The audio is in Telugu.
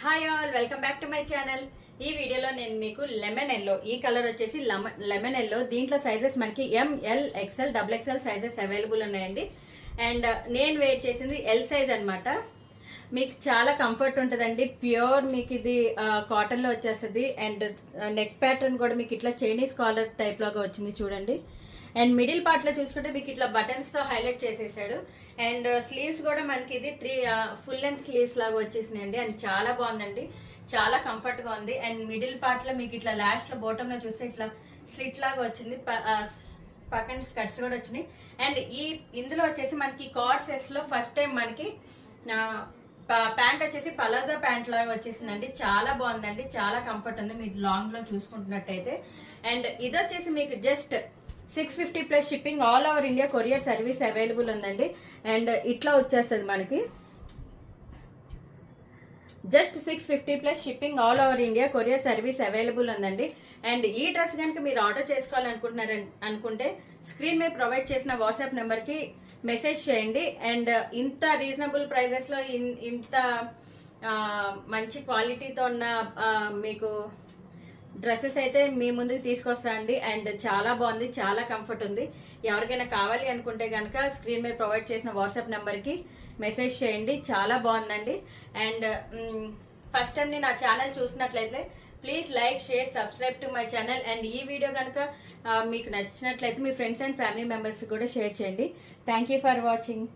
Hi all, welcome back to my channel. ఈ వీడియోలో నేను మీకు లెమన్ ఎల్లో, ఈ కలర్ వచ్చేసి లెమన్ ఎల్లో. దీంట్లో సైజెస్ మనకి M L XL double XL sizes available ఉన్నాయండి. అండ్ నేను వేర్ చేసింది ఎల్ సైజ్ అనమాట. మీకు చాలా కంఫర్ట్ ఉంటుందండి. ప్యూర్ మీకు ఇది కాటన్ లో వచ్చేస్తుంది. అండ్ నెక్ ప్యాటర్న్ కూడా మీకు ఇట్లా చైనీస్ కాలర్ టైప్ లాగా వచ్చింది చూడండి. అండ్ మిడిల్ పార్ట్ లో చూసుకుంటే మీకు ఇట్లా బటన్స్ తో హైలైట్ చేసేసాడు. అండ్ స్లీవ్స్ కూడా మనకి ఇది ఫుల్ లెంత్ స్లీవ్స్ లాగా వచ్చేసినాయండి. అండ్ చాలా బాగుందండి, చాలా కంఫర్ట్ గా ఉంది. అండ్ మిడిల్ పార్ట్ లో మీకు ఇట్లా లాస్ట్ లో బాటమ్ లో చూస్తే ఇట్లా స్లిట్ లాగా వచ్చింది. పక్కన కట్స్ కూడా వచ్చినాయి. అండ్ ఇందులో వచ్చేసి మనకి కార్డ్ సెట్స్ లో ఫస్ట్ టైం మనకి ప్యాంట్ వచ్చేసి పలాజా ప్యాంట్ లాగా వచ్చేసిందండి. చాలా బాగుందండి, చాలా కంఫర్ట్ ఉంది మీకు లాంగ్ లో చూసుకుంటున్నట్టయితే. అండ్ ఇది వచ్చేసి మీకు just 650 plus shipping, all over India courier service available ఉందండి. అండ్ ఇట్లా వచ్చేస్తుంది మనకి just 650 plus shipping, all over India courier service available ఉందండి. అండ్ ఈ డ్రెస్ కనుక మీరు ఆర్డర్ చేసుకోవాలనుకుంటే స్క్రీన్ మీద ప్రొవైడ్ చేసిన వాట్సాప్ నెంబర్ కి మెసేజ్ చేయండి. అండ్ ఇంత రీజనబుల్ ప్రైజెస్ లో ఇంత మంచి క్వాలిటీతో ఉన్న మీకు డ్రెస్సెస్ అయితే మీ ముందుకు తీసుకొస్తా అండి. అండ్ చాలా బాగుంది, చాలా కంఫర్ట్ ఉంది. ఎవరికైనా కావాలి అనుకుంటే కనుక స్క్రీన్ మీద ప్రొవైడ్ చేసిన వాట్సాప్ నెంబర్కి మెసేజ్ చేయండి. చాలా బాగుందండి. అండ్ ఫస్ట్ టైం నేను నా ఛానల్ చూసినట్లయితే please like, share, subscribe to my channel. And ఈ వీడియో కనుక మీకు నచ్చినట్లయితే మీ ఫ్రెండ్స్ అండ్ ఫ్యామిలీ మెంబర్స్ కూడా షేర్ చేయండి. Thank you for watching.